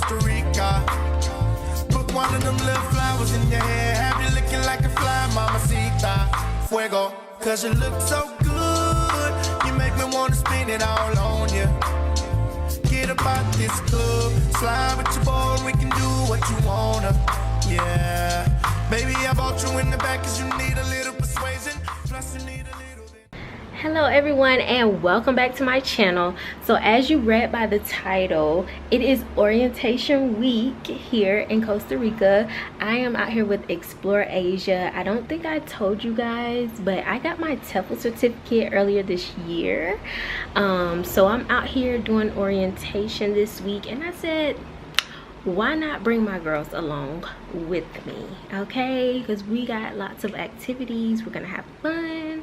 Costa Rica. Put one of them little flowers in your hair, have you looking like a fly, mamacita. Fuego, cause you look so good, you make me wanna spin it all on you. Get about this club, slide with your boy, we can do what you wanna. Yeah, baby, I bought you in the back cause you need a little persuasion, plus you need a little bit. Hello everyone and welcome back to my channel. So as you read by the title, it is orientation week here in Costa Rica. I am out here with XploreAsia. I don't think I told you guys, but I got my TEFL certificate earlier this year. So I'm out here doing orientation this week, and I said, why not bring my girls along with me? Okay, because we got lots of activities, we're gonna have fun,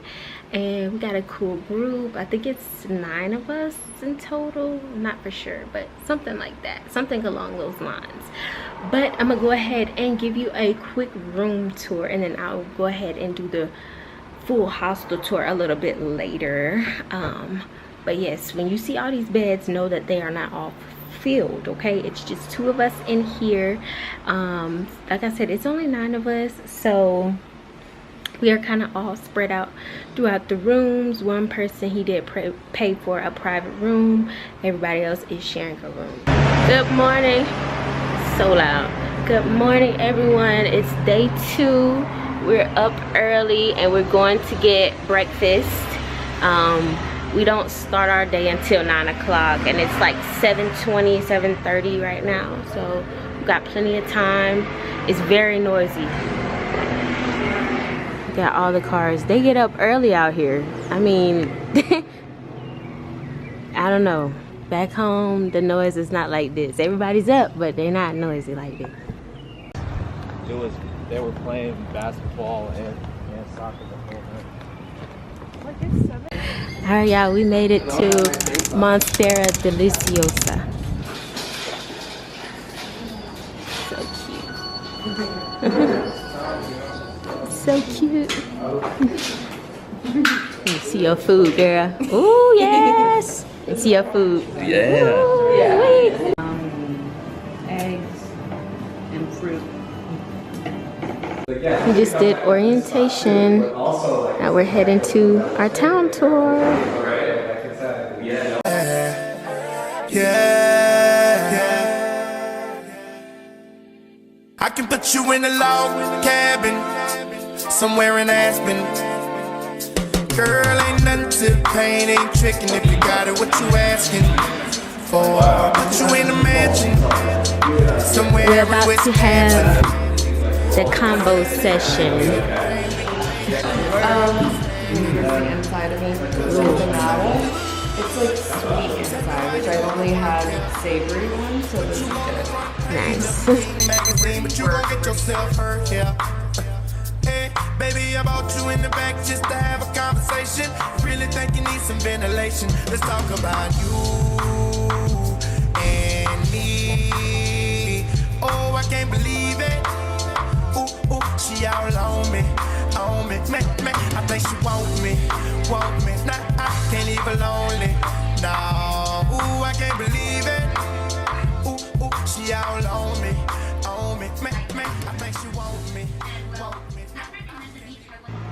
and we got a cool group. I think it's 9 of us in total, I'm not for sure, but something like that, something along those lines. But I'm gonna go ahead and give you a quick room tour, and then I'll go ahead and do the full hostel tour a little bit later. But yes, when you see all these beds, know that they are not all filled, okay? It's just 2 of us in here. Like I said, it's only 9 of us, so we are kind of all spread out throughout the rooms. One person, he did pay for a private room, everybody else is sharing a room. Good morning. So loud. Good morning everyone. It's day 2. We're up early and we're going to get breakfast. We don't start our day until 9 o'clock, and it's like 7:20, 7:30 right now, so we got plenty of time. It's very noisy. We got all the cars. They get up early out here. I mean, I don't know. Back home, the noise is not like this. Everybody's up, but they're not noisy like this. They were playing basketball and soccer the whole night. Like it's 7. Alright y'all, we made it to Monstera Deliciosa. So cute. So cute. You see your food, girl. Ooh, yes. You see your food. Yeah. Ooh, Yeah. Eggs and fruit. We just did orientation. Now we're heading to our town tour. I can put you in a log cabin somewhere in Aspen. Girl, ain't nothing to pain, ain't tricking if you got it, what you asking for. Put you in a mansion somewhere We're in about West to have the combo session. The inside of it. The novel. It's like sweet inside, which I only had savory ones, so this is good. Nice. magazine, but you won't get yourself hurt here. Hey, baby, I bought you in the back just to have a conversation. Really think you need some ventilation. Let's talk about you and me. Oh, I can't believe it. Ooh, she all on me, me. I think she want me. Nah, I can't leave her lonely. No, ooh, I can't believe it. Ooh, she all on me, me. I think she want me.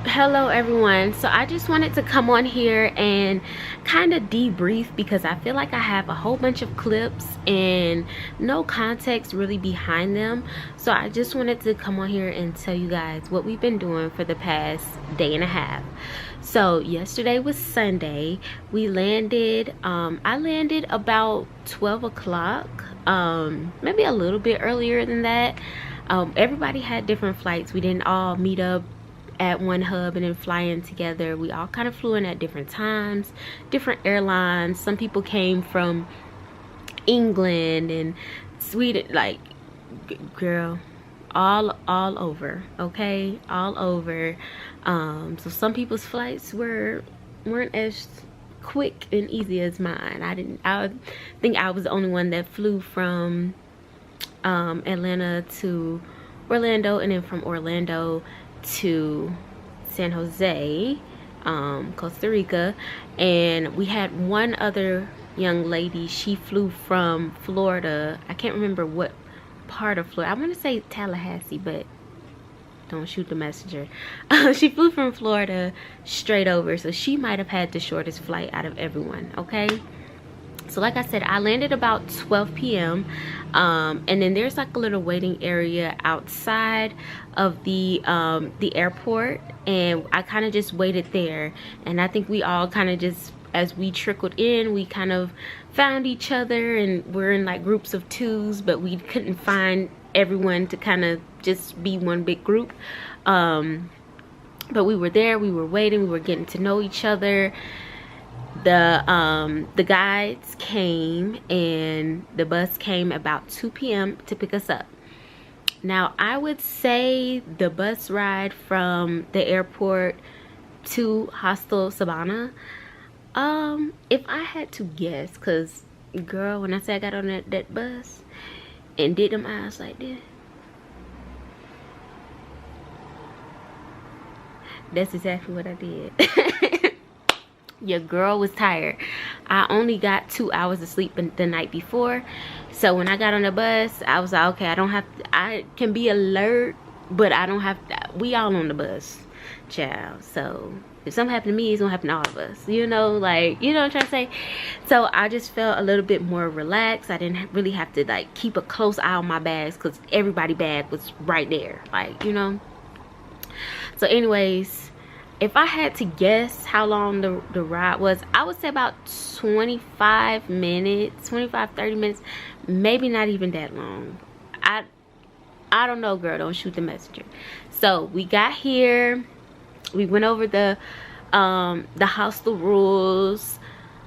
Hello everyone. So I just wanted to come on here and kind of debrief, because I feel like I have a whole bunch of clips and no context really behind them. So I just wanted to come on here and tell you guys what we've been doing for the past day and a half. So yesterday was Sunday. We landed, I landed about 12 o'clock, maybe a little bit earlier than that. Everybody had different flights. We didn't all meet up at one hub and then fly in together. We all kind of flew in at different times, different airlines. Some people came from England and Sweden, like, girl, all over, okay, all over. So some people's flights weren't as quick and easy as mine. I think I was the only one that flew from Atlanta to Orlando, and then from Orlando to San Jose, Costa Rica. And we had one other young lady. She flew from Florida. I can't remember what part of Florida. I want to say Tallahassee, but don't shoot the messenger. She flew from Florida straight over, so she might have had the shortest flight out of everyone. Okay, so like I said, I landed about 12 p.m. And then there's like a little waiting area outside of the airport, and I kind of just waited there. And I think we all kind of just, as we trickled in, we kind of found each other, and we're in like groups of twos, but we couldn't find everyone to kind of just be one big group. But we were there, we were waiting, we were getting to know each other. The guides came, and the bus came about 2 p.m. to pick us up. Now I would say the bus ride from the airport to Hostel Sabana, if I had to guess, because girl, when I say I got on that bus and did them eyes like this, that's exactly what I did. Your girl was tired. I only got 2 hours of sleep the night before, so when I got on the bus, I was like, okay, I can be alert, but I don't have to. We all on the bus, child. So if something happened to me, it's gonna happen to all of us, you know, like, you know what I'm trying to say. So I just felt a little bit more relaxed. I didn't really have to like keep a close eye on my bags, because everybody's bag was right there, like, you know. So anyways, if I had to guess how long the ride was, I would say about 25 minutes, 25, 30 minutes, maybe not even that long. I don't know, girl, don't shoot the messenger. So we got here, we went over the hostel rules.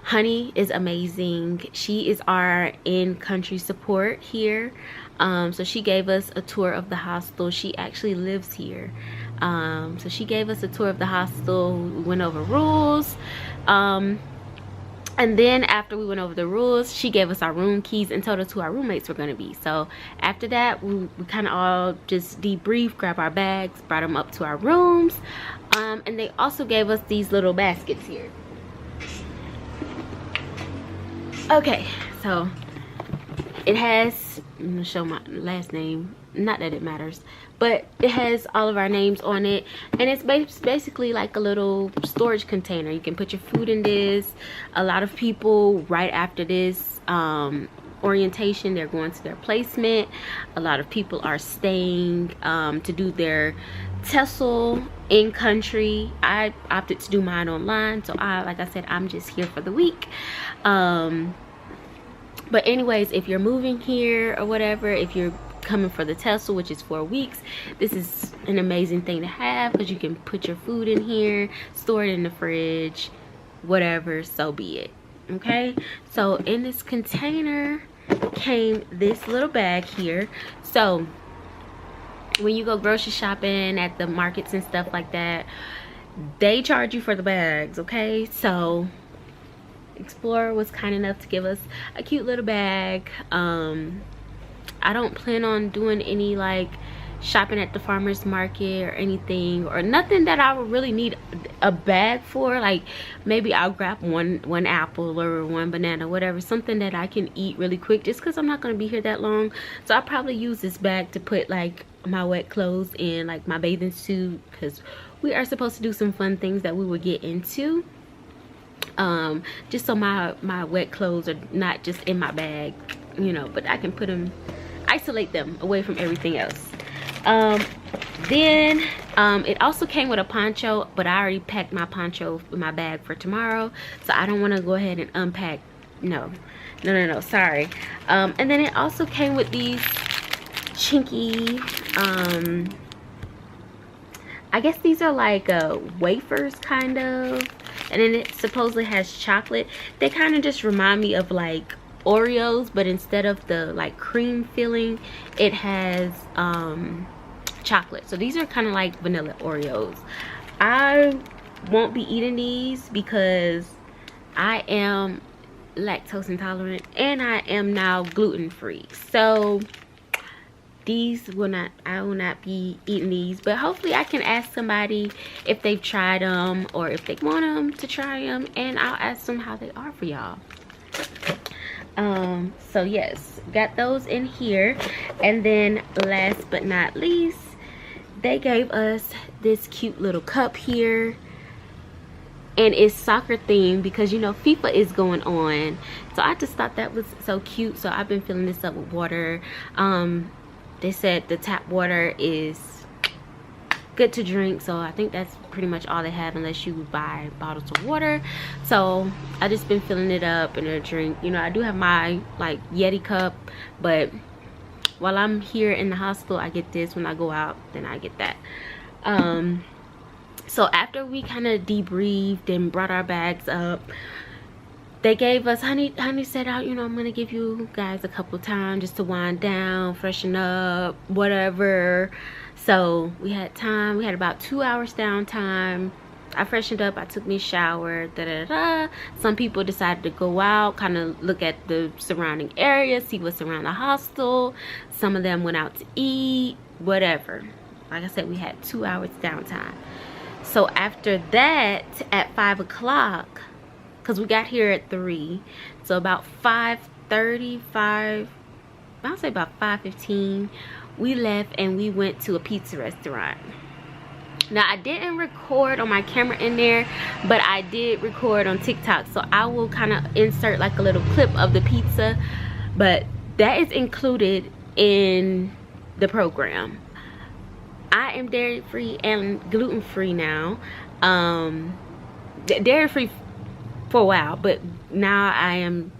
Honey is amazing. She is our in-country support here. So she gave us a tour of the hostel. She actually lives here. So she gave us a tour of the hostel. We went over rules. And then after we went over the rules, she gave us our room keys and told us who our roommates were going to be. So after that, we kind of all just debriefed, grabbed our bags, brought them up to our rooms. And they also gave us these little baskets here. Okay, so it has, I'm gonna show my last name, not that it matters, but it has all of our names on it, and it's basically like a little storage container. You can put your food in this. A lot of people right after this orientation, they're going to their placement. A lot of people are staying to do their TESOL in country. I opted to do mine online, so like I said, I'm just here for the week. But anyways, if you're moving here or whatever, if you're coming for the TESOL, which is 4 weeks, this is an amazing thing to have, because you can put your food in here, store it in the fridge, whatever, so be it. Okay, so in this container came this little bag here. So when you go grocery shopping at the markets and stuff like that, they charge you for the bags. Okay, so Explorer was kind enough to give us a cute little bag. I don't plan on doing any like shopping at the farmers market or anything, or nothing that I would really need a bag for. Like maybe I'll grab one apple or one banana, whatever, something that I can eat really quick, just because I'm not going to be here that long. So I'll probably use this bag to put like my wet clothes in, like my bathing suit, because we are supposed to do some fun things that we will get into. Just so my wet clothes are not just in my bag, you know, but I can put them, isolate them away from everything else. Then it also came with a poncho, but I already packed my poncho in my bag for tomorrow, so I don't want to go ahead and unpack. No, sorry. And then it also came with these chinky, I guess these are like wafers kind of, and then it supposedly has chocolate. They kind of just remind me of like Oreos, but instead of the like cream filling, it has chocolate. So these are kind of like vanilla Oreos. I won't be eating these because I am lactose intolerant, and I am now gluten free. So these will not, I will not be eating these, but hopefully I can ask somebody if they've tried them or if they want them to try them, and I'll ask them how they are for y'all. So yes, got those in here. And then last but not least, they gave us this cute little cup here, and it's soccer themed because you know FIFA is going on, so I just thought that was so cute. So I've been filling this up with water. They said the tap water is good to drink, so I think that's pretty much all they have unless you buy bottles of water. So I just been filling it up in a drink. You know, I do have my like Yeti cup, but while I'm here in the hospital I get this. When I go out, then I get that. So after we kind of debriefed and brought our bags up, they gave us, honey said, out, you know, I'm gonna give you guys a couple times just to wind down, freshen up, whatever. So we had time. We had about 2 hours downtime. I freshened up, I took me a shower, Some people decided to go out, kind of look at the surrounding area, see what's around the hostel. Some of them went out to eat, whatever. Like I said, we had 2 hours downtime. So after that, at 5 o'clock, because we got here at 3, so about 5:35, I'll say about 5:15, we left and we went to a pizza restaurant. Now I didn't record on my camera in there, but I did record on TikTok, so I will kind of insert like a little clip of the pizza, but that is included in the program. I am dairy free and gluten free now. Dairy free for a while, but now I am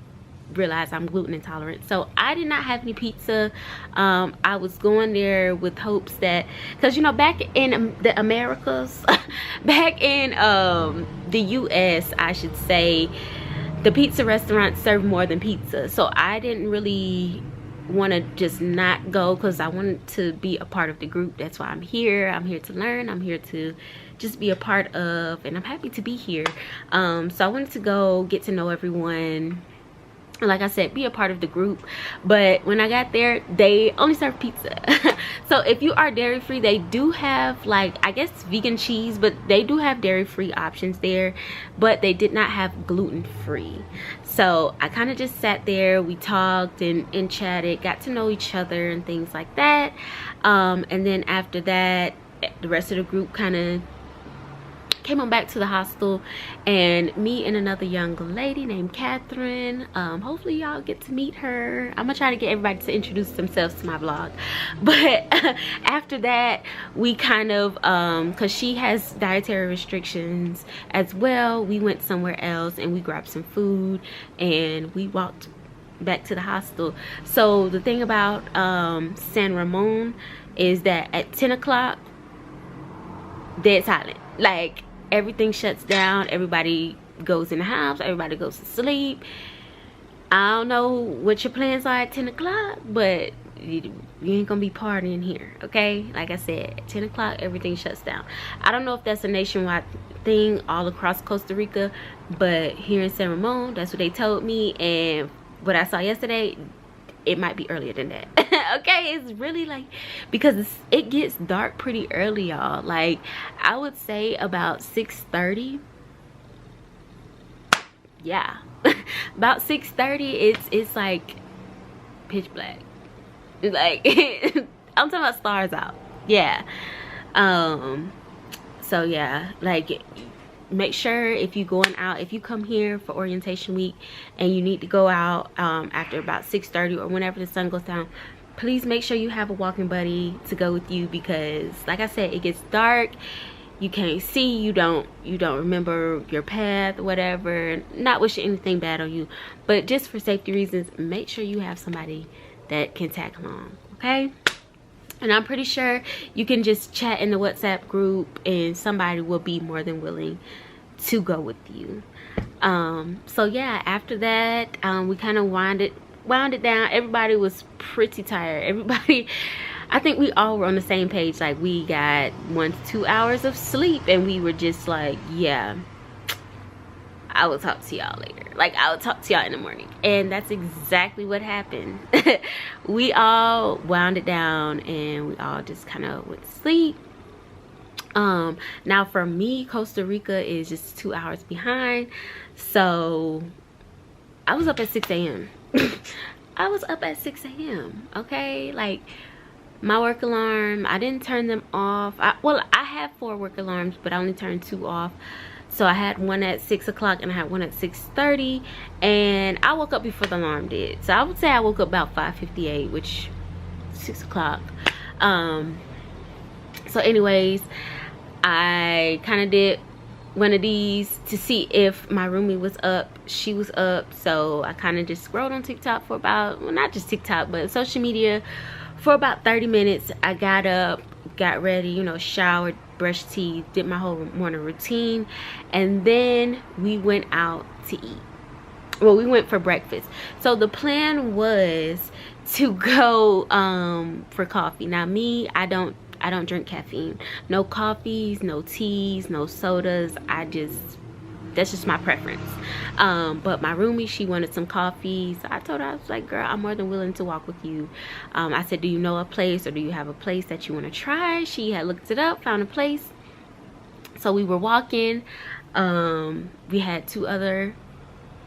realized I'm gluten intolerant, so I did not have any pizza. I was going there with hopes that, because you know, back in the Americas, back in the US I should say, the pizza restaurants serve more than pizza, so I didn't really want to just not go because I wanted to be a part of the group. That's why I'm here. I'm here to learn. I'm here to just be a part of, and I'm happy to be here. So I wanted to go get to know everyone, like I said, be a part of the group. But when I got there, they only serve pizza. So if you are dairy free, they do have, like, I guess vegan cheese, but they do have dairy free options there, but they did not have gluten free. So I kind of just sat there, we talked and chatted, got to know each other and things like that. And then after that, the rest of the group kind of came on back to the hostel, and me and another young lady named Catherine, hopefully y'all get to meet her. I'm gonna try to get everybody to introduce themselves to my vlog. But after that, we kind of because she has dietary restrictions as well, we went somewhere else and we grabbed some food and we walked back to the hostel. So the thing about San Ramon is that at 10 o'clock dead silent, like everything shuts down, everybody goes in the house, everybody goes to sleep. I don't know what your plans are at 10 o'clock, but you ain't gonna be partying here, okay? Like I said, at 10 o'clock everything shuts down. I don't know if that's a nationwide thing all across Costa Rica, but here in San Ramon, that's what they told me, and what I saw yesterday, it might be earlier than that. Okay, it's really like, because it gets dark pretty early, y'all. Like I would say about 6:30. Yeah. About 6:30, it's like pitch black. It's like I'm talking about stars out. Yeah. So yeah, like make sure if you going out, if you come here for orientation week and you need to go out after about 6:30 or whenever the sun goes down, please make sure you have a walking buddy to go with you, because like I said, it gets dark, you can't see, you don't remember your path, whatever. Not wishing anything bad on you, but just for safety reasons, make sure you have somebody that can tag along, okay? And I'm pretty sure you can just chat in the WhatsApp group and somebody will be more than willing to go with you. So yeah, after that, we kind of wound it down. Everybody was pretty tired. Everybody, I think we all were on the same page. Like we got 1 to 2 hours of sleep and we were just like, yeah, I will talk to y'all later. Like I will talk to y'all in the morning. And that's exactly what happened. We all wound it down and we all just kind of went to sleep. Now for me, Costa Rica is just 2 hours behind, so I was up at 6 a.m. I was up at 6 a.m. okay, like my work alarm, I didn't turn them off. Well, I have 4 work alarms, but I only turned 2 off. So I had one at 6 o'clock and I had one at 6:30, and I woke up before the alarm did. So I would say I woke up about 5:58, which 6 o'clock. So anyways, I kind of did one of these to see if my roomie was up. She was up, so I kind of just scrolled on TikTok for about, well, not just TikTok, but social media for about 30 minutes. I got up, got ready, you know, showered, brushed teeth, did my whole morning routine, and then we went out to eat. Well, we went for breakfast. So the plan was to go for coffee. Now me, I don't drink caffeine. No coffees, no teas, no sodas. That's just my preference. But my roomie, she wanted some coffee. So I told her, I was like, girl, I'm more than willing to walk with you. I said, do you know a place, or do you have a place that you want to try? She had looked it up, found a place. So we were walking. We had 2 other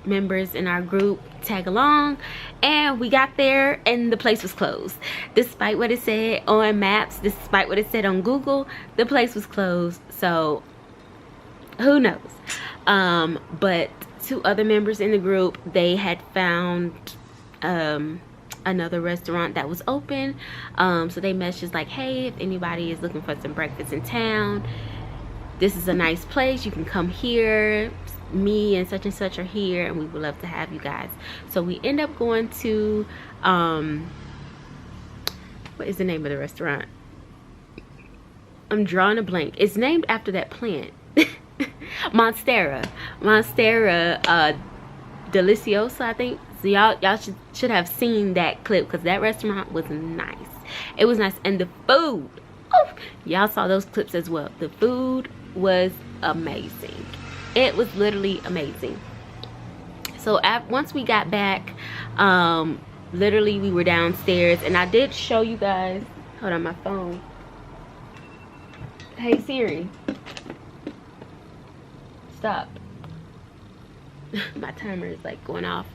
members in our group tag along, and we got there and the place was closed. Despite what it said on maps, despite what it said on Google, the place was closed. So who knows? But 2 other members in the group, they had found another restaurant that was open. So they messaged like, hey, if anybody is looking for some breakfast in town, this is a nice place, you can come here. Me and such are here, and we would love to have you guys. So we end up going to what is the name of the restaurant? I'm drawing a blank. It's named after that plant. Monstera Deliciosa, I think. So y'all should have seen that clip, because that restaurant was nice. It was nice, and the food, oh, y'all saw those clips as well. The food was amazing. It was literally amazing. So once we got back, literally we were downstairs, and I did show you guys, hold on, my phone. Hey Siri, stop. My timer is like going off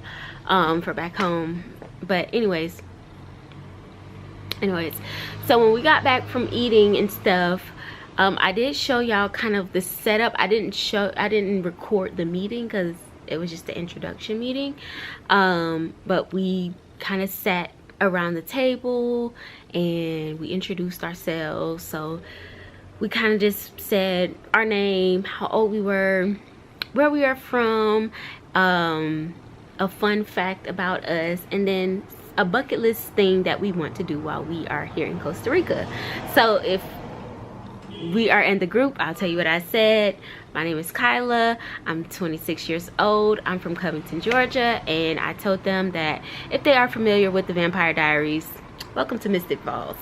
for back home. But anyways, so when we got back from eating and stuff, I did show y'all kind of the setup. I didn't record the meeting because it was just the introduction meeting. But we kind of sat around the table and we introduced ourselves. So we kind of just said our name, how old we were, where we are from, a fun fact about us, and then a bucket list thing that we want to do while we are here in Costa Rica. So if we are in the group, I'll tell you what I said. My name is Kyla. I'm 26 years old. I'm from Covington, Georgia, and I told them that if they are familiar with the Vampire Diaries, welcome to Mystic Falls.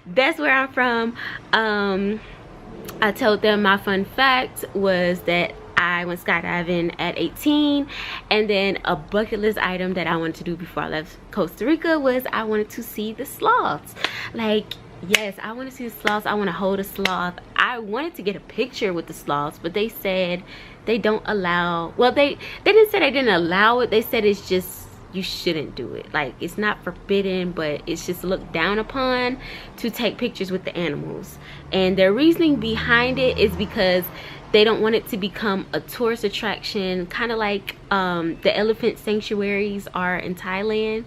That's where I'm from. I told them my fun fact was that I went skydiving at 18, and then a bucket list item that I wanted to do before I left Costa Rica was I wanted to see the sloths. Like, yes, I want to see the sloths. I want to hold a sloth. I wanted to get a picture with the sloths, but they said they don't allow, well, they didn't say they didn't allow it. They said it's just, you shouldn't do it. Like, it's not forbidden, but it's just looked down upon to take pictures with the animals. And their reasoning behind it is because they don't want it to become a tourist attraction, kind of like the elephant sanctuaries are in Thailand.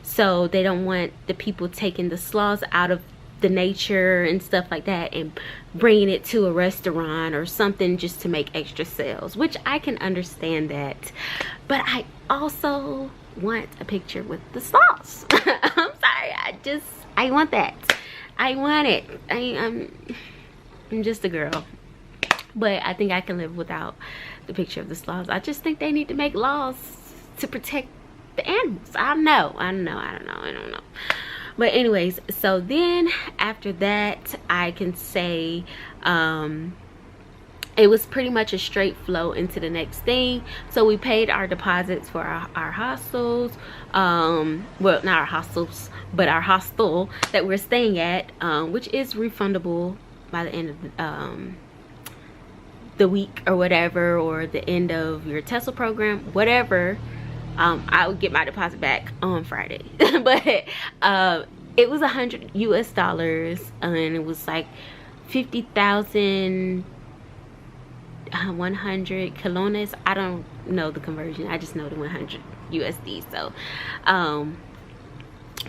So they don't want the people taking the sloths out of the nature and stuff like that and bringing it to a restaurant or something just to make extra sales, which I can understand that. But I also want a picture with the sloths. I'm sorry, I want that. I want it. I'm just a girl, but I think I can live without the picture of the sloths. I just think they need to make laws to protect the animals. I don't know. But anyways, so then after that, I can say it was pretty much a straight flow into the next thing. So we paid our deposits for our hostels, well, not our hostels, but our hostel that we're staying at, which is refundable by the end of the week or whatever, or the end of your TESOL program, whatever. I would get my deposit back on Friday. But it was $100 US, and it was like 50,100 colones. I don't know the conversion, I just know the 100 USD. So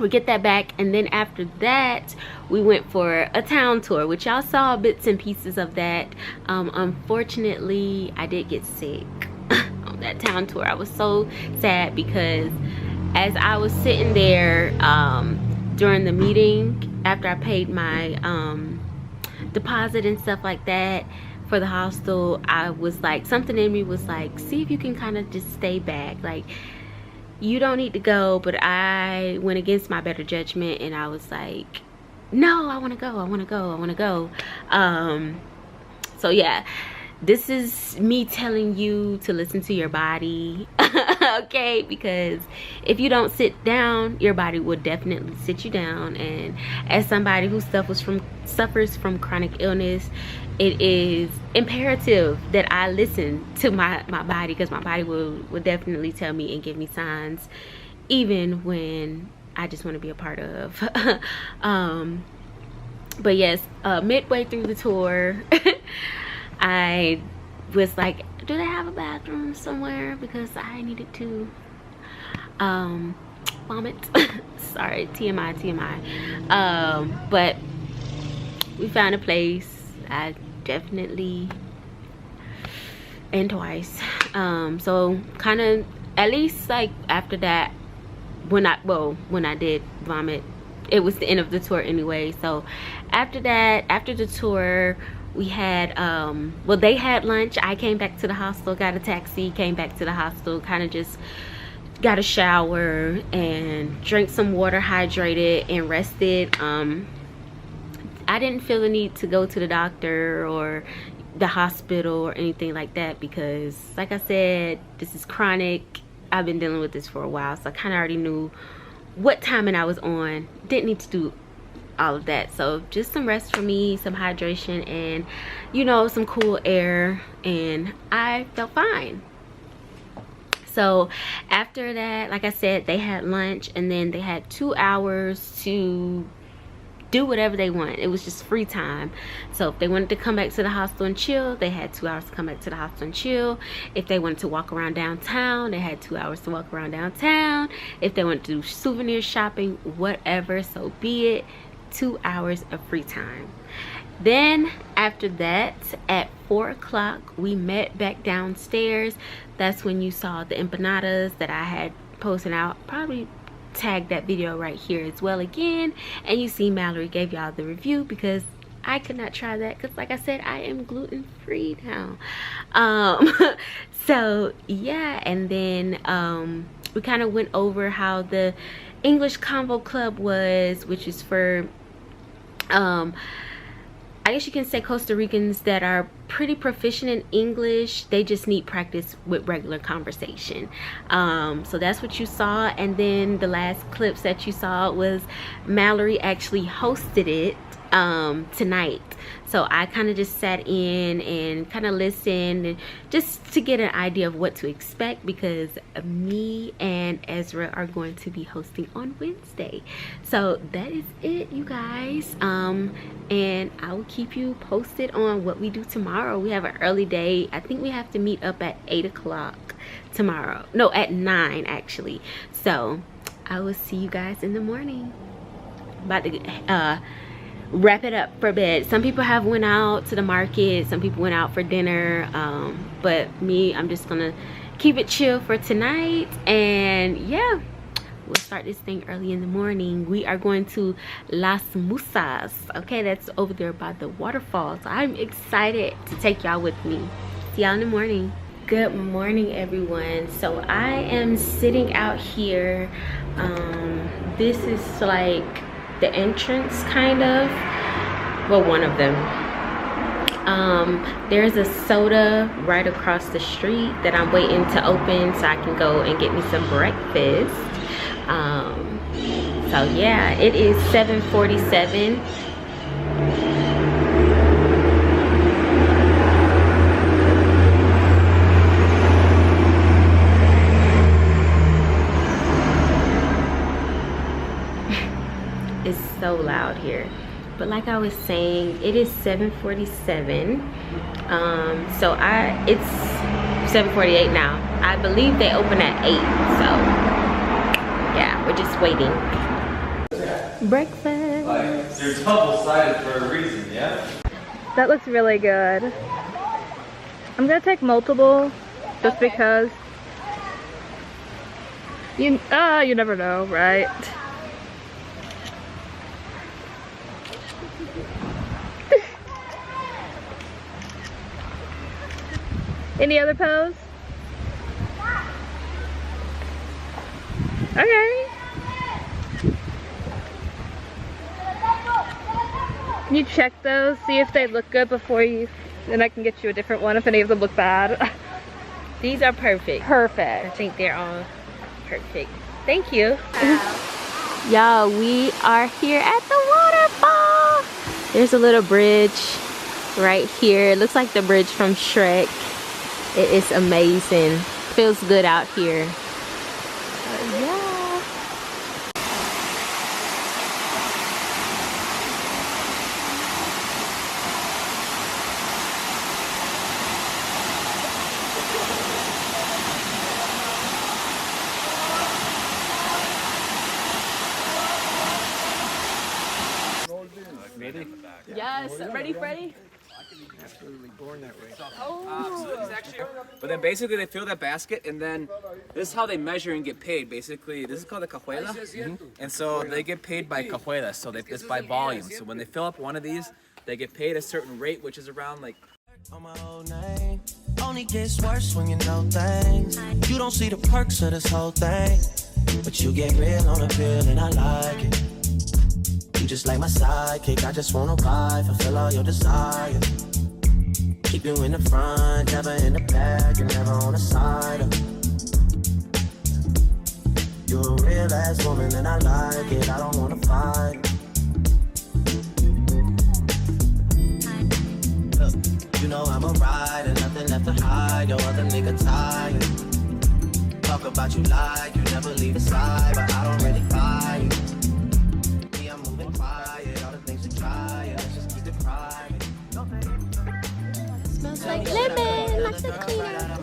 we get that back, and then after that we went for a town tour, which y'all saw bits and pieces of that. Unfortunately, I did get sick on that town tour. I was so sad because as I was sitting there during the meeting, after I paid my deposit and stuff like that for the hostel, I was like, something in me was like, see if you can kind of just stay back, like, you don't need to go. But I went against my better judgment, and I was like, no, I want to go, I want to go, I want to go. So yeah, this is me telling you to listen to your body. Okay, because if you don't sit down, your body will definitely sit you down. And as somebody who suffers from chronic illness, it is imperative that I listen to my body, because my body will definitely tell me and give me signs, even when I just want to be a part of. But yes, midway through the tour, I was like, do they have a bathroom somewhere, because I needed to vomit. Sorry, TMI. But we found a place. I definitely, and twice. So kind of, at least like after that, when I did vomit, it was the end of the tour anyway. So after that, after the tour, we had well, they had lunch. I came back to the hostel, got a taxi, came back to the hostel, kind of just got a shower and drank some water, hydrated, and rested. I didn't feel the need to go to the doctor or the hospital or anything like that, because like I said, this is chronic. I've been dealing with this for a while, so I kind of already knew what timing I was on. Didn't need to do all of that. So just some rest for me, some hydration, and you know, some cool air, and I felt fine. So after that, like I said, they had lunch, and then they had 2 hours to do whatever they want. It was just free time. So if they wanted to come back to the hostel and chill, they had 2 hours to come back to the hostel and chill. If they wanted to walk around downtown, they had 2 hours to walk around downtown. If they wanted to do souvenir shopping, whatever, so be it. 2 hours of free time. Then after that, at 4 o'clock, we met back downstairs. That's when you saw the empanadas that I had posted out. Probably tag that video right here as well again, and you see Mallory gave y'all the review, because I could not try that, because like I said, I am gluten-free now. So yeah, and then we kind of went over how the English Convo Club was, which is for I guess you can say Costa Ricans that are pretty proficient in English. They just need practice with regular conversation. So that's what you saw. And then the last clips that you saw was Mallory actually hosted it tonight. So I kind of just sat in and kind of listened, and just to get an idea of what to expect, because me and Ezra are going to be hosting on Wednesday. So that is it, you guys. And I will keep you posted on what we do tomorrow. We have an early day. I think we have to meet up at 8 o'clock tomorrow. No, at 9 actually. So I will see you guys in the morning. About to wrap it up for bed. Some people have went out to the market, some people went out for dinner, but me, I'm just gonna keep it chill for tonight. And yeah, we'll start this thing early in the morning. We are going to Las Musas. Okay, that's over there by the waterfall. So I'm excited to take y'all with me. See y'all in the morning. Good morning, everyone. So I am sitting out here. This is like the entrance, kind of, well, one of them. There's a soda right across the street that I'm waiting to open so I can go and get me some breakfast. So yeah, it is 7:47. so loud here. But like I was saying, it is 7:47. So it's 7:48 now. I believe they open at 8. So yeah, we're just waiting. Breakfast. They're double-sided for a reason, yeah? That looks really good. I'm gonna take multiple just because you never know, right? Any other pose? Okay. Can you check those? See if they look good before you, then I can get you a different one if any of them look bad. These are perfect. Perfect. I think they're all perfect. Thank you. Y'all, we are here at the waterfall. There's a little bridge right here. It looks like the bridge from Shrek. It is amazing. Feels good out here. Yeah. Ready? Yes, ready, Freddy? Absolutely born that way. But then basically they fill that basket, and then this is how they measure and get paid. Basically, this is called a cajuela, and so they get paid by cajuelas. So it's by volume. So when they fill up one of these, they get paid a certain rate, which is around like. On my old name. Only gets worse when you know things. You don't see the perks of this whole thing, but you get real on the pill, and I like it. You just like my sidekick, I just wanna ride, fulfill all your desires. Keep you in the front, never in the back, and never on the side. You're a real ass woman and I like it, I don't wanna fight. Look, you know I'm a rider, nothing left to hide, your other nigga tired. Talk about you like you never leave the side, but I don't really fight. Smells like lemon, like the cleaner. I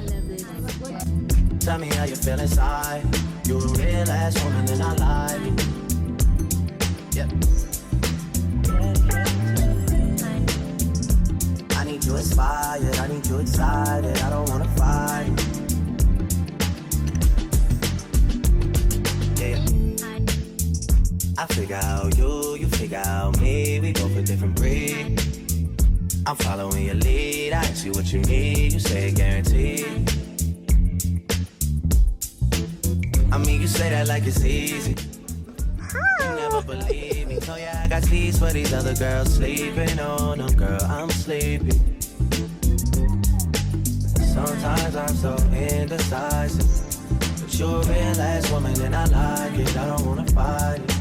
love this. Tell me how you feel inside. You're a real ass woman and I like it. Yep. I need you inspired, I need you excited, I don't wanna fight. Yeah. I figure out you figure out me, we both a different breed. I'm following your lead, I ask you what you need, you say guaranteed. I mean, you say that like it's easy. You never believe me, oh yeah, I got keys for these other girls sleeping on them, girl, I'm sleepy. Sometimes I'm so indecisive, but you're a real ass woman and I like it, I don't wanna fight it.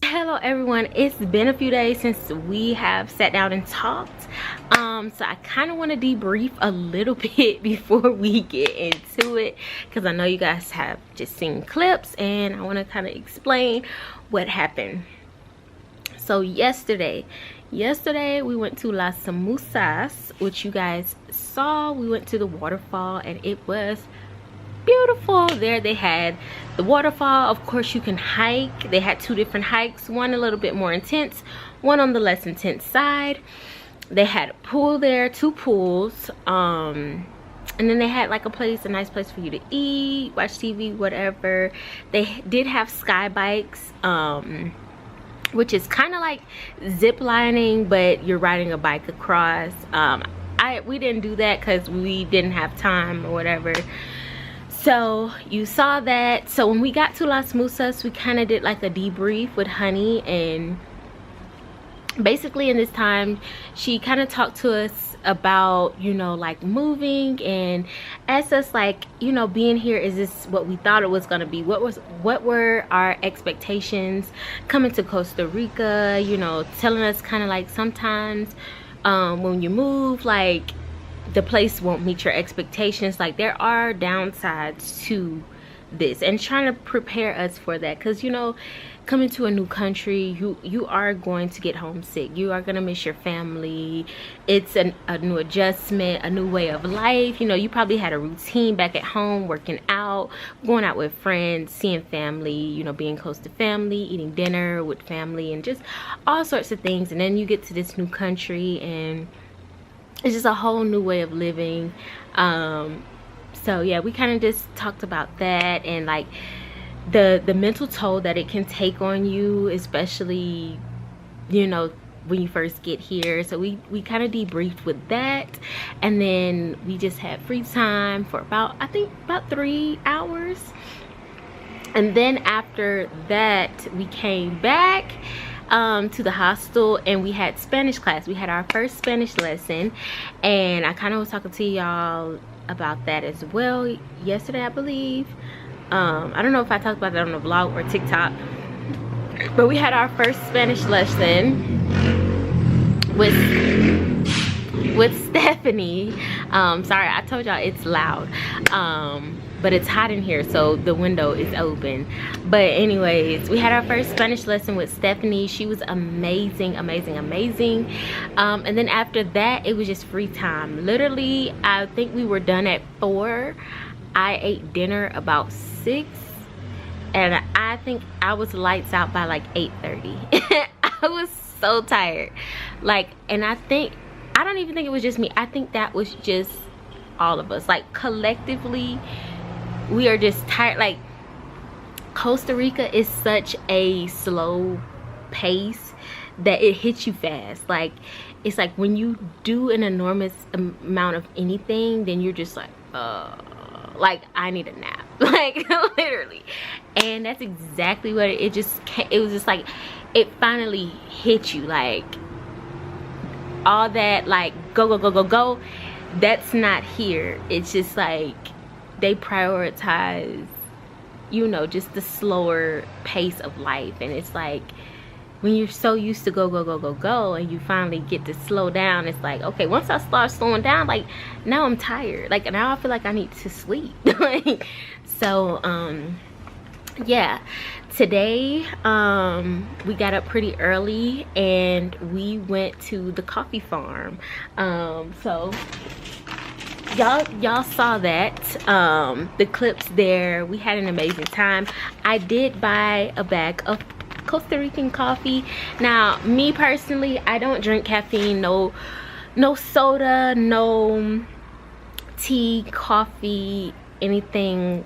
Hello everyone, it's been a few days since we have sat down and talked, so I kind of want to debrief a little bit before we get into it, because I know you guys have just seen clips and I want to kind of explain what happened. So yesterday we went to Las Samosas, which you guys saw. We went to the waterfall and it was beautiful. There they had the waterfall. Of course you can hike. They had two different hikes, one a little bit more intense, one on the less intense side. They had a pool there, two pools, and then they had like a nice place for you to eat, watch TV, whatever. They did have sky bikes, which is kind of like zip lining, but you're riding a bike across. We didn't do that because we didn't have time or whatever. So you saw that. So when we got to Las Musas, we kind of did like a debrief with Honey, and basically in this time she kind of talked to us about, you know, like moving, and asked us like, you know, being here, is this what we thought it was going to be? What were our expectations coming to Costa Rica? You know, telling us kind of like sometimes when you move, like the place won't meet your expectations. Like there are downsides to this, and trying to prepare us for that, because you know, coming to a new country, you are going to get homesick. You are going to miss your family. It's a new adjustment, a new way of life. You know, you probably had a routine back at home, working out, going out with friends, seeing family, you know, being close to family, eating dinner with family, and just all sorts of things. And then you get to this new country and it's just a whole new way of living. So yeah, we kind of just talked about that, and like the mental toll that it can take on you, especially, you know, when you first get here. So we kind of debriefed with that, and then we just had free time for about, I think about 3 hours. And then after that we came back to the hostel, and we had Spanish class. We had our first Spanish lesson, and I kind of was talking to y'all about that as well yesterday, I believe. I don't know if I talked about that on the vlog or TikTok, but we had our first Spanish lesson with Stephanie. Sorry, I told y'all it's loud, but it's hot in here, so the window is open. But anyways, we had our first Spanish lesson with Stephanie. She was amazing, amazing, amazing. And then after that, it was just free time. Literally, I think we were done at 4. I ate dinner about 6, and I think I was lights out by like 8:30. I was so tired, like, and I don't even think it was just me. I think that was just all of us, like collectively we are just tired. Like Costa Rica is such a slow pace that it hits you fast. Like it's like when you do an enormous amount of anything, then you're just like I need a nap. Like literally. And that's exactly what it was just like, it finally hit you. Like all that like go, that's not here. It's just like they prioritize, you know, just the slower pace of life. And it's like when you're so used to go and you finally get to slow down, it's like, okay, once I start slowing down, like now I'm tired, like now I feel like I need to sleep. Like, so yeah, today we got up pretty early and we went to the coffee farm. So y'all saw that, the clips there. We had an amazing time. I did buy a bag of Costa Rican coffee. Now me personally, I don't drink caffeine. No soda, no tea, coffee, anything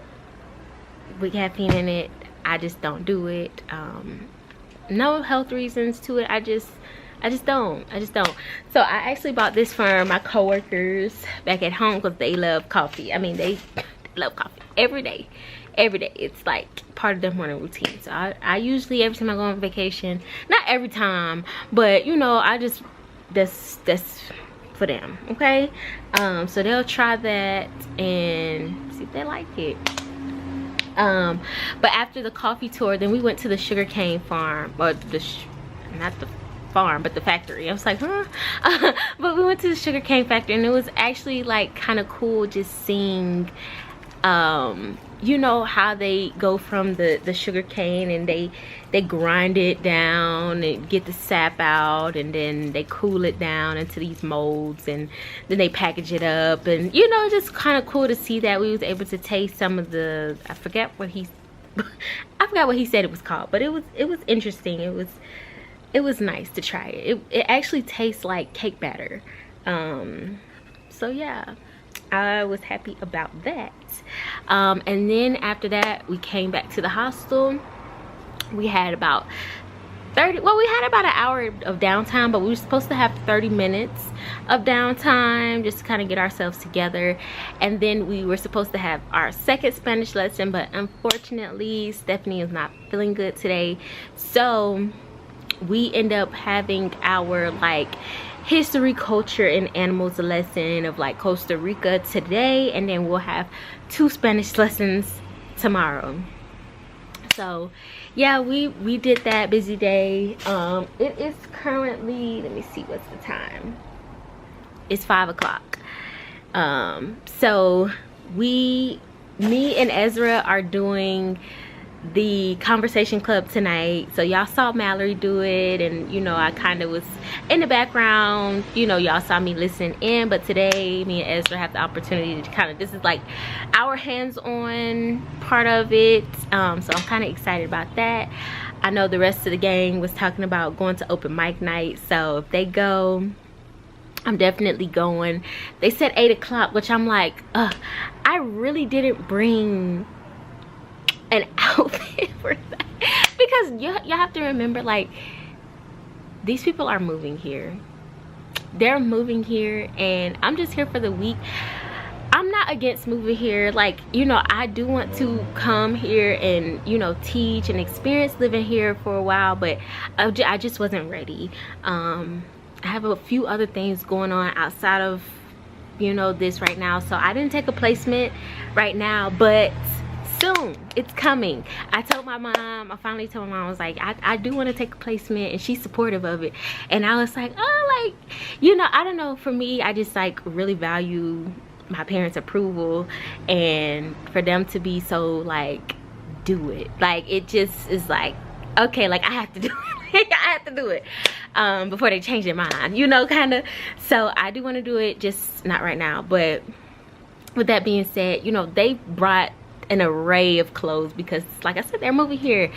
with caffeine in it. I just don't do it. No health reasons to it. I just don't. So I actually bought this for my coworkers back at home because they love coffee. I mean, they love coffee every day. It's like part of their morning routine. So I usually, every time I go on vacation, not every time, but you know, I just, that's for them, okay? So they'll try that and see if they like it. But after the coffee tour, then we went to the sugarcane farm, or not the farm, but the factory. I was like, huh? But we went to the sugarcane factory, and it was actually like kind of cool just seeing, you know, how they go from the sugar cane and they grind it down and get the sap out, and then they cool it down into these molds, and then they package it up. And you know, just kind of cool to see that. We was able to taste some of the, I forgot what he said it was called, but it was interesting. It was nice to try it. It actually tastes like cake batter. So yeah, I was happy about that. And then after that, we came back to the hostel. We had about 30, well, we had about an hour of downtime, but we were supposed to have 30 minutes of downtime just to kind of get ourselves together. And then we were supposed to have our second Spanish lesson, but unfortunately Stephanie is not feeling good today, so we end up having our like history, culture, and animals lesson of like Costa Rica today, and then we'll have 2 Spanish lessons tomorrow. So yeah, we did that. Busy day. It is currently, let me see, what's the time? It's 5 o'clock. So me and Ezra are doing the conversation club tonight. So y'all saw Mallory do it, and you know, I kind of was in the background, you know, y'all saw me listen in. But today me and Ezra have the opportunity to kind of, this is like our hands-on part of it. So I'm kind of excited about that. I know the rest of the gang was talking about going to open mic night, so if they go, I'm definitely going. They said 8 o'clock, which I'm like, I really didn't bring an outfit for that, because you have to remember, like, these people are moving here. They're moving here, and I'm just here for the week. I'm not against moving here. Like, you know, I do want to come here and, you know, teach and experience living here for a while, but I just wasn't ready. I have a few other things going on outside of, you know, this right now, so I didn't take a placement right now, but soon it's coming. I told my mom, I finally told my mom, I was like, I do want to take a placement, and she's supportive of it. And I was like, oh, like, you know, I don't know, for me, I just like really value my parents' approval, and for them to be so like, do it, like, it just is like, okay, like, I have to do it. I have to do it before they change their mind, you know, kind of. So I do want to do it, just not right now. But with that being said, you know, they brought an array of clothes, because like I said, they're moving here.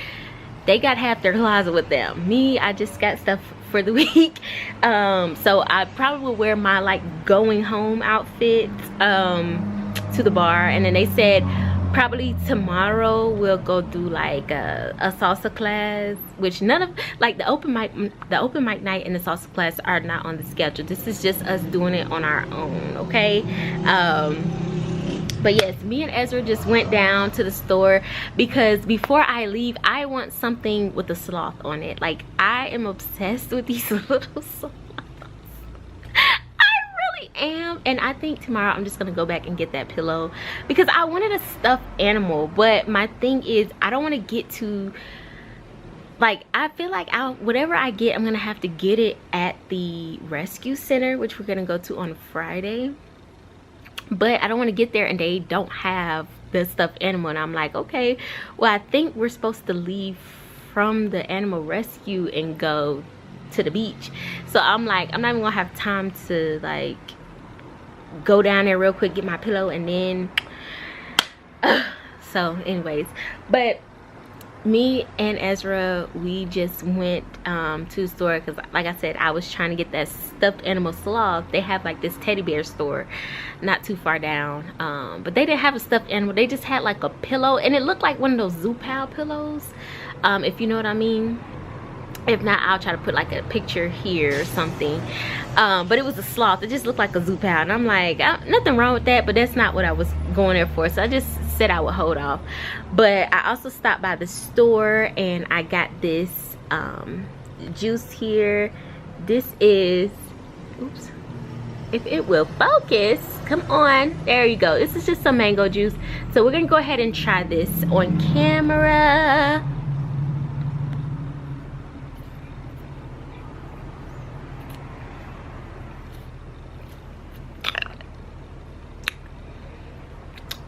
They got half their closet with them. Me, I just got stuff for the week. So I probably will wear my like going home outfit to the bar, and then they said probably tomorrow we'll go do like a salsa class, which none of, like, the open mic night and the salsa class are not on the schedule. This is just us doing it on our own, okay? But yes, me and Ezra just went down to the store, because before I leave, I want something with a sloth on it. Like, I am obsessed with these little sloths. Am, and I think tomorrow I'm just gonna go back and get that pillow, because I wanted a stuffed animal. But my thing is, I don't want to get to, like, I feel like whatever I get, I'm gonna have to get it at the rescue center, which we're gonna go to on Friday. But I don't want to get there and they don't have the stuffed animal, and I'm like, okay, well, I think we're supposed to leave from the animal rescue and go to the beach. So I'm like, I'm not even gonna have time to like go down there real quick, get my pillow, and then so anyways. But me and Ezra, we just went to the store, because like I said, I was trying to get that stuffed animal sloth. They have like this teddy bear store not too far down, but they didn't have a stuffed animal. They just had like a pillow, and it looked like one of those Zoo Pal pillows, if you know what I mean. If not, I'll try to put like a picture here or something. But it was a sloth. It just looked like a Zoo Pal, and I'm like, nothing wrong with that, but that's not what I was going there for. So I just said I would hold off. But I also stopped by the store, and I got this juice here. This is, oops, if it will focus, come on, there you go. This is just some mango juice. So we're gonna go ahead and try this on camera.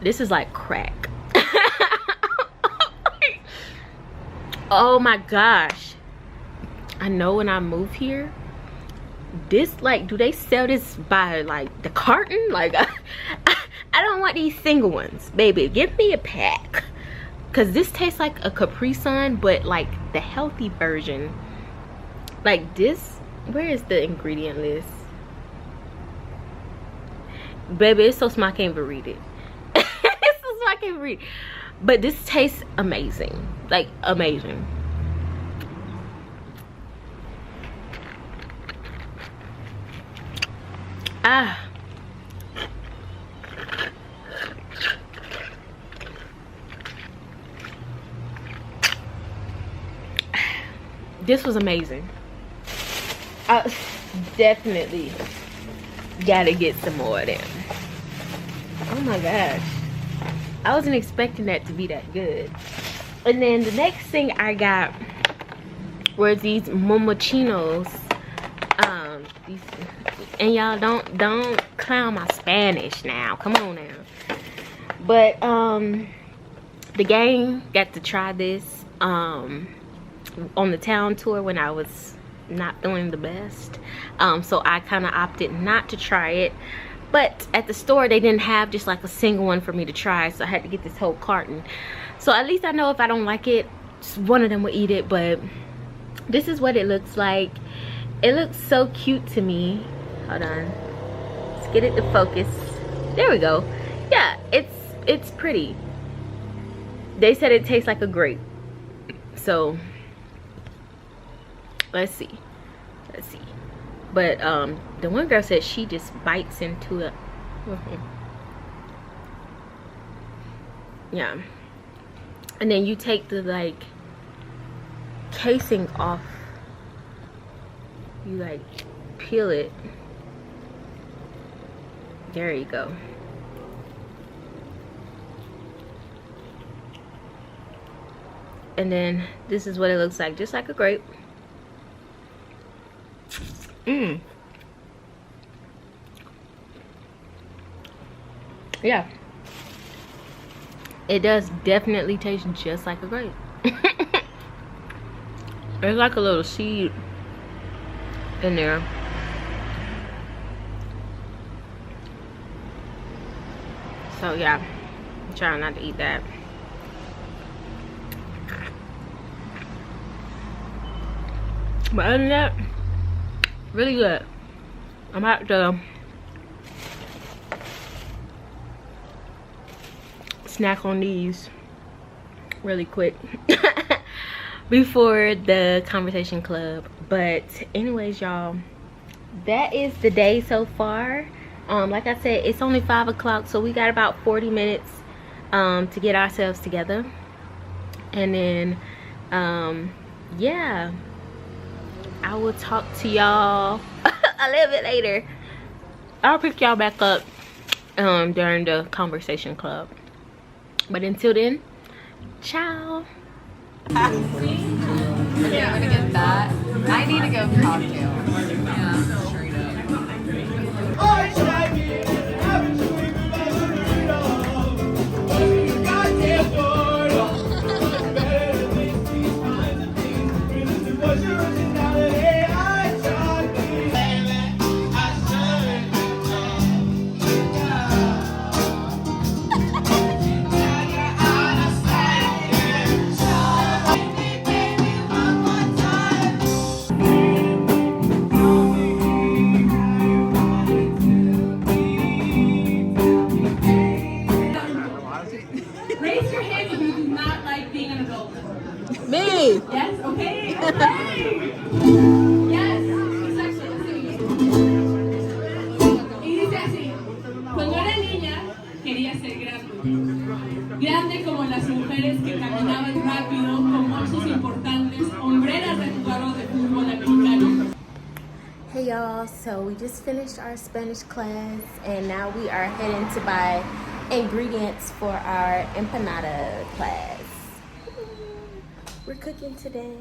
This is like crack. Oh my gosh. I know when I move here, this, like, do they sell this by like the carton? Like, I don't want these single ones, baby. Give me a pack, because this tastes like a Capri Sun, but like the healthy version. Like this, where is the ingredient list? Baby, it's so small I can't even read it. I can't read, but this tastes amazing, like amazing. this was amazing. I definitely gotta get some more of them. Oh my gosh, I wasn't expecting that to be that good. And then the next thing I got were these momochinos. These, and y'all don't clown my Spanish now. Come on now. But the gang got to try this on the town tour when I was not feeling the best. So I kind of opted not to try it. But at the store they didn't have just like a single one for me to try, so I had to get this whole carton. So at least I know if I don't like it, one of them will eat it. But this is what it looks like. It looks so cute to me. Hold on, let's get it to focus. There we go. Yeah, it's pretty. They said it tastes like a grape, so let's see. But the one girl said she just bites into it. Yeah, and then you take the like casing off. You like peel it. There you go. And then this is what it looks like, just like a grape. Yeah, it does definitely taste just like a grape. There's like a little seed in there. So yeah, I'm trying not to eat that. But other than that, really good. I'm about to snack on these really quick before the conversation club. But anyways, y'all, that is the day so far. Like I said, it's only 5 o'clock, so we got about 40 minutes to get ourselves together. And then yeah, I will talk to y'all a little bit later. I'll pick y'all back up during the conversation club. But until then, ciao. Yeah, I'm gonna get that. I need to go cocktail. Yeah, straight up. Raise your hand if you do not like being an adult. Me. Yes, okay, okay. Yes, exactly. Y dice así, cuando era niña quería ser grande. Grande como las mujeres que caminaban rápido con bolsos importantes, hombreras de jugador de fútbol americano. Hey y'all, so we just finished our Spanish class and now we are heading to buy ingredients for our empanada class. We're cooking today.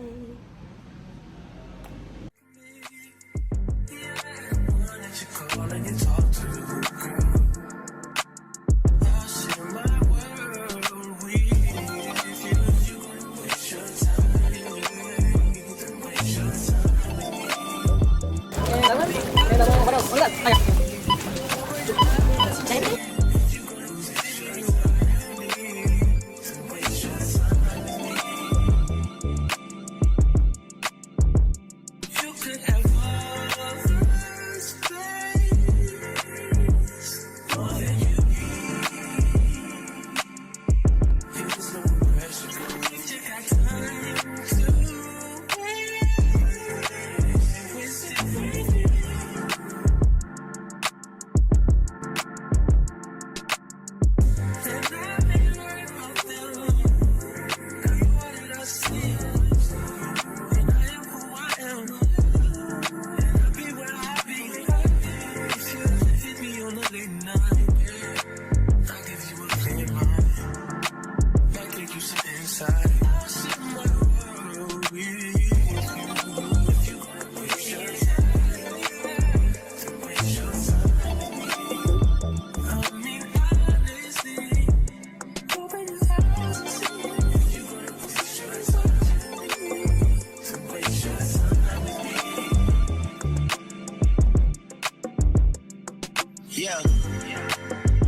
Yeah.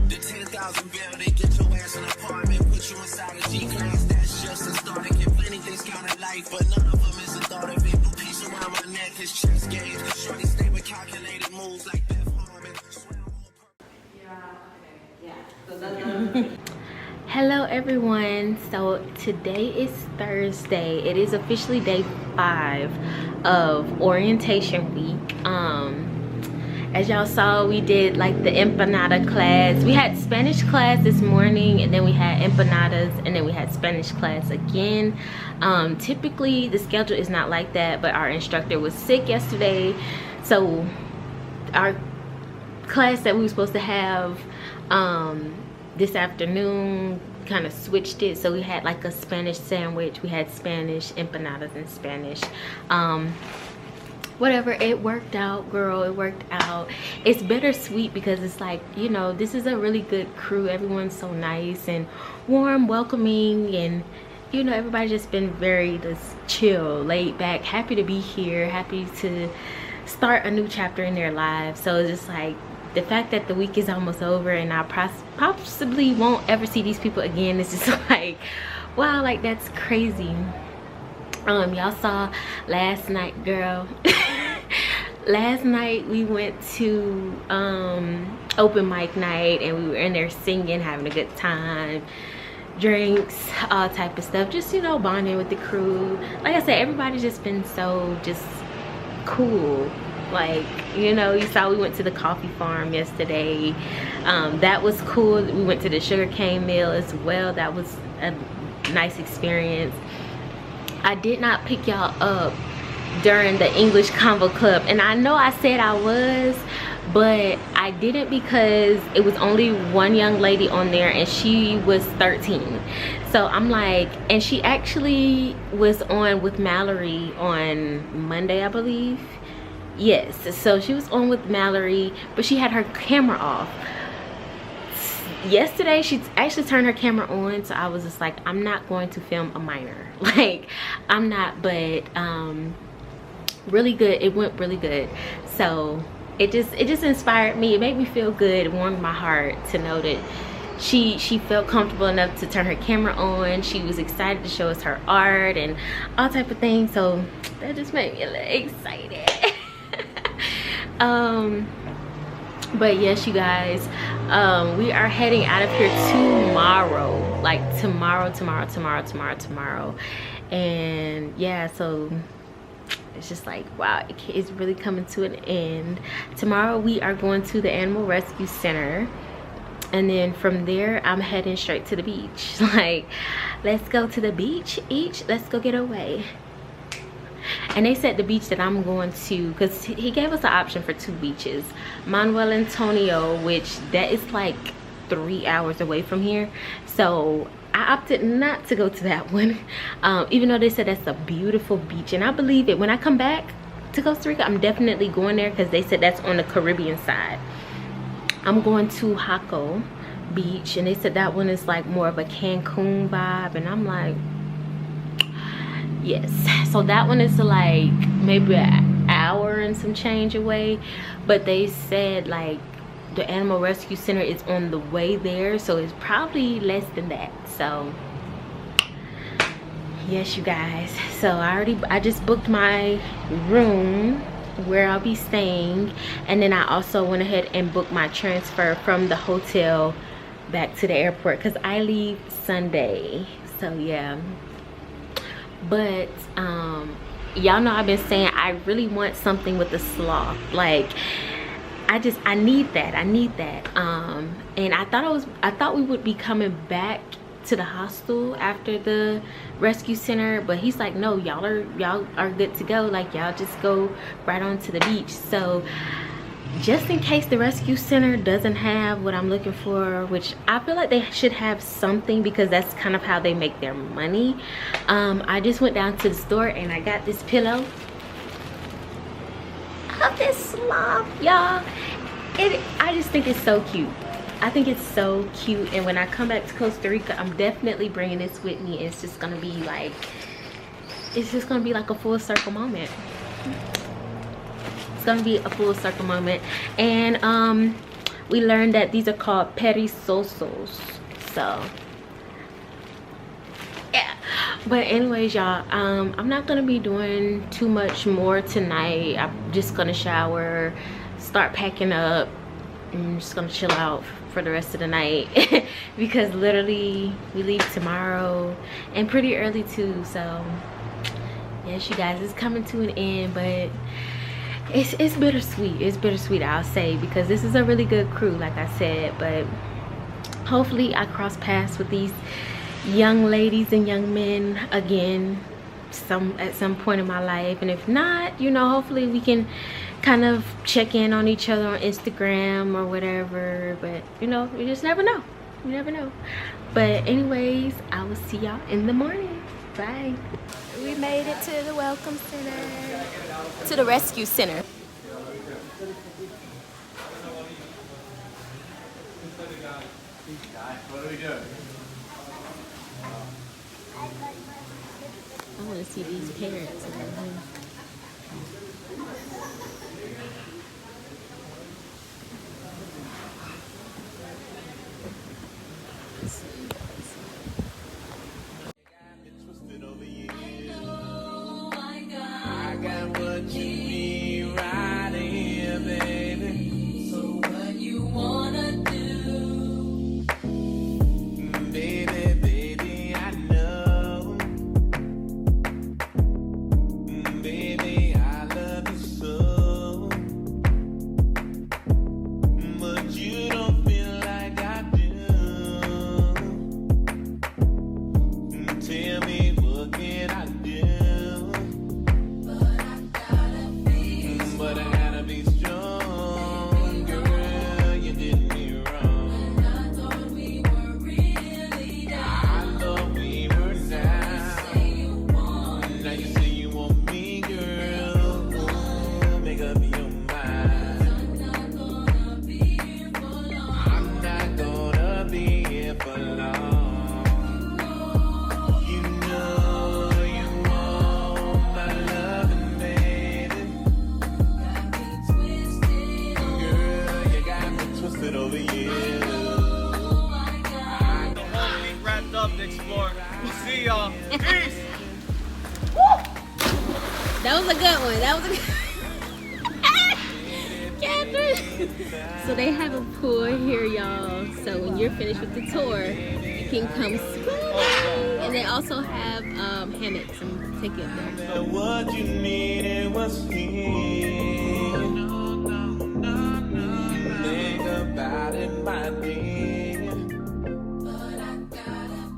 The 10,000 bill, they get your ass an apartment, put you inside a G-class, that's just a start. Get plenty things count in life, but none of them is a thought of it. Piece around my neck, his chest games. Shorty stay with calculated moves like that. Hello everyone. So today is Thursday. It is officially day 5 of orientation week. As y'all saw, we did like the empanada class. We had Spanish class this morning, and then we had empanadas, and then we had Spanish class again. Typically the schedule is not like that, but our instructor was sick yesterday, so our class that we were supposed to have this afternoon kind of switched it, so we had like a Spanish sandwich. We had Spanish empanadas and Spanish whatever. It worked out, girl. It worked out. It's bittersweet because it's like, you know, this is a really good crew. Everyone's so nice and warm, welcoming, and you know, everybody's just been very just chill, laid back, happy to be here, happy to start a new chapter in their lives. So it's just like the fact that the week is almost over and I possibly won't ever see these people again. It's just like, wow, like that's crazy. Y'all saw last night, girl. Last night we went to open mic night, and we were in there singing, having a good time, drinks, all type of stuff, just, you know, bonding with the crew. Like I said, everybody's just been so just cool. Like, you know, you saw we went to the coffee farm yesterday. That was cool. We went to the sugarcane mill as well. That was a nice experience. I did not pick y'all up during the English Convo Club, and I know I said I was, but I didn't because it was only one young lady on there, and she was 13. So I'm like, and she actually was on with Mallory on Monday, I believe. Yes, so she was on with Mallory, but she had her camera off. Yesterday she actually turned her camera on, so I was just like, I'm not going to film a minor. Like, I'm not. But really good. It went really good. So it just inspired me. It made me feel good. It warmed my heart to know that she felt comfortable enough to turn her camera on. She was excited to show us her art and all type of things, so that just made me a little excited. But yes, you guys, we are heading out of here tomorrow, like tomorrow. And yeah, so it's just like, wow, it's really coming to an end. Tomorrow we are going to the Animal Rescue Center, and then from there I'm heading straight to the beach. Like, let's go to the beach, let's go get away. And they said the beach that I'm going to, because he gave us an option for 2 beaches, Manuel Antonio, which that is like 3 hours away from here, so I opted not to go to that one, even though they said that's a beautiful beach, and I believe it. When I come back to Costa Rica, I'm definitely going there, because they said that's on the Caribbean side. I'm going to Jaco Beach, and they said that one is like more of a Cancun vibe, and I'm like, yes. So that one is like maybe an hour and some change away, but they said like the Animal Rescue Center is on the way there, so it's probably less than that. So yes, you guys, so I just booked my room where I'll be staying, and then I also went ahead and booked my transfer from the hotel back to the airport, because I leave Sunday. So yeah. But y'all know I've been saying I really want something with the sloth. Like, I need that. And I thought we would be coming back to the hostel after the rescue center, but he's like, no, y'all are good to go. Like, y'all just go right on to the beach. So just in case the rescue center doesn't have what I'm looking for, which I feel like they should have something, because that's kind of how they make their money, I just went down to the store and I got this pillow of this sloth, y'all. I just think it's so cute. I think it's so cute, and when I come back to Costa Rica, I'm definitely bringing this with me. It's just gonna be like a full circle moment. It's gonna be a full circle moment. And we learned that these are called perezosos. So yeah, but anyways, y'all, I'm not gonna be doing too much more tonight. I'm just gonna shower, start packing up. I'm just gonna chill out for the rest of the night because literally we leave tomorrow and pretty early too. So yes, you guys, it's coming to an end, but it's bittersweet. It's bittersweet, I'll say, because this is a really good crew, like I said. But hopefully I cross paths with these young ladies and young men again at some point in my life, and if not, you know, hopefully we can kind of check in on each other on Instagram or whatever. But you know, you just never know. You never know. But anyways, I will see y'all in the morning. Bye. We made it to the welcome center, to the rescue center. What are we doing? I want to see these parents. I got what you need right here, baby. So what you wanna do? Baby, I know. Baby, I love you so. But you don't feel like I do. Tell me, what can I do? But I gotta be strong, girl. You did me wrong. And I thought we were really down. I thought we were down. Now you say you want me, girl. Make up your mind. I'm not gonna be here for long. I'm not gonna be here for long. You know you want my loving, baby. Girl, you got me twisted over you. Wrapped up to explore. We'll see y'all. Peace. That was a good one. That was a Catherine. So they have a pool here, y'all. So when you're finished with the tour, you can come swimming. And they also have hammocks and take you up there. What you needed was here. Think about it, my dear. But I gotta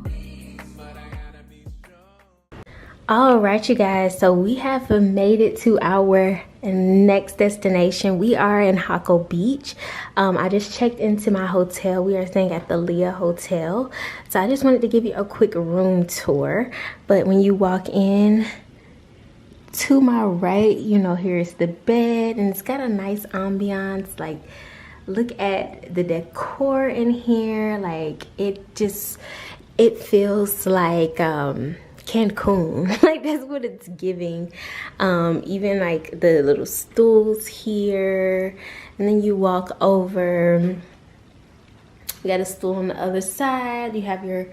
be strong. All right, you guys, so we have made it to our next destination. We are in Hako Beach. I just checked into my hotel. We are staying at the Leah Hotel. So I just wanted to give you a quick room tour. But when you walk in, to my right, you know, here's the bed, and it's got a nice ambiance. Like, look at the decor in here. Like, it feels like Cancun. Like, that's what it's giving. Even like the little stools here, and then you walk over, you got a stool on the other side. You have your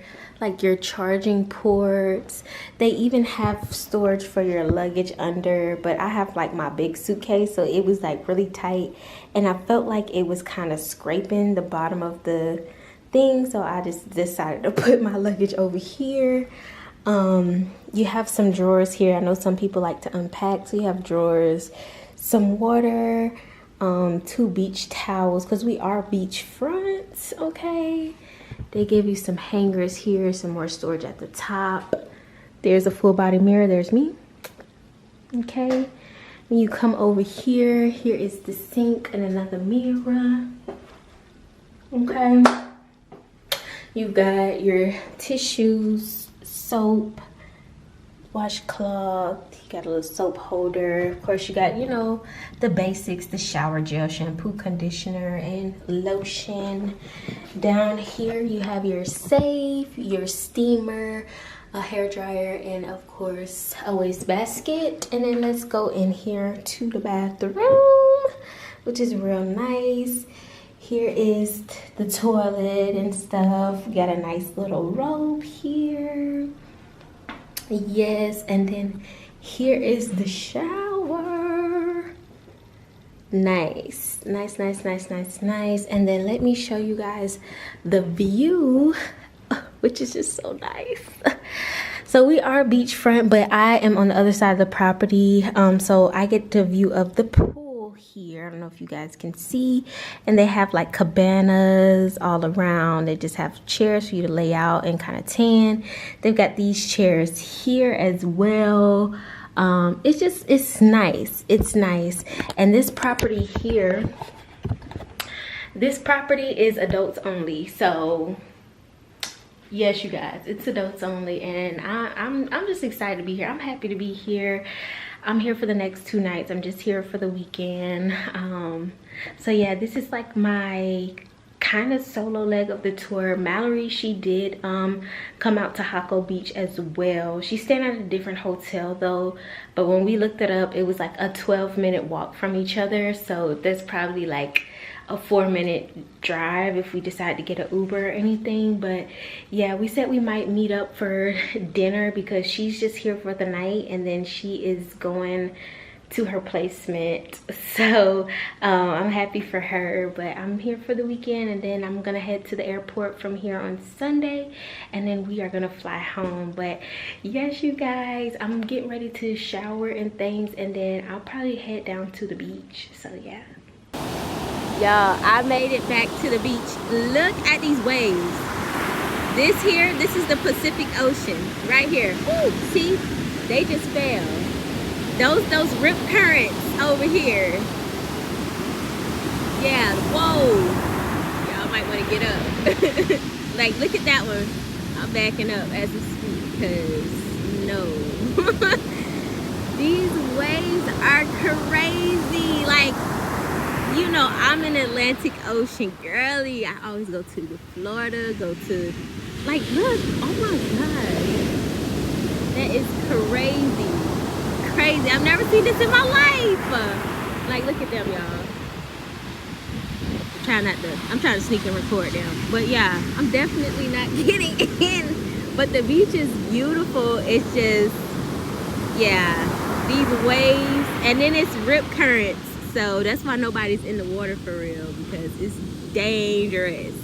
charging ports. They even have storage for your luggage under, but I have like my big suitcase, so it was like really tight, and I felt like it was kind of scraping the bottom of the thing, so I just decided to put my luggage over here. You have some drawers here. I know some people like to unpack, so you have drawers, some water, 2 beach towels, because we are beachfront. Okay, they give you some hangers here, some more storage at the top. There's a full body mirror. There's me. Okay, when you come over here, here is the sink and another mirror. Okay, you've got your tissues, soap, washcloth, you got a little soap holder. Of course, you got, you know, the basics, the shower gel, shampoo, conditioner, and lotion. Down here, you have your safe, your steamer, a hair dryer, and of course, a wastebasket. And then let's go in here to the bathroom, which is real nice. Here is the toilet and stuff. We got a nice little robe here. Yes, and then here is the shower. Nice. And then let me show you guys the view, which is just so nice. So we are beachfront, but I am on the other side of the property. So I get the view of the pool here. I don't know if you guys can see. And they have like cabanas all around. They just have chairs for you to lay out and kind of tan. They've got these chairs here as well. It's nice. It's nice. And this property here, this property is adults only. So yes, you guys, it's adults only, and I'm just excited to be here. I'm happy to be here. I'm here for the next 2 nights. I'm just here for the weekend. So yeah, this is like my kind of solo leg of the tour. Mallory, she did come out to Hako Beach as well. She's staying at a different hotel though, but when we looked it up, it was like a 12-minute walk from each other. So that's probably like a 4-minute drive if we decide to get an Uber or anything. But yeah, we said we might meet up for dinner because she's just here for the night and then she is going to her placement. So I'm happy for her, but I'm here for the weekend, and then I'm gonna head to the airport from here on Sunday, and then we are gonna fly home. But yes, you guys, I'm getting ready to shower and things, and then I'll probably head down to the beach. So yeah, y'all, I made it back to the beach. Look at these waves. This is the Pacific Ocean right here. Woo, see, they just fell. Those rip currents over here. Yeah, whoa. Y'all might want to get up. Like, look at that one. I'm backing up as we speak because no. These waves are crazy. Like, you know, I'm in Atlantic Ocean, girly. I always go to the Florida, go to, like, look, oh my God. That is crazy. Crazy. I've never seen this in my life. Like, look at them, y'all. I'm trying to sneak and record them. But yeah, I'm definitely not getting in. But the beach is beautiful. It's just, yeah, these waves. And then it's rip currents. So that's why nobody's in the water for real, because it's dangerous.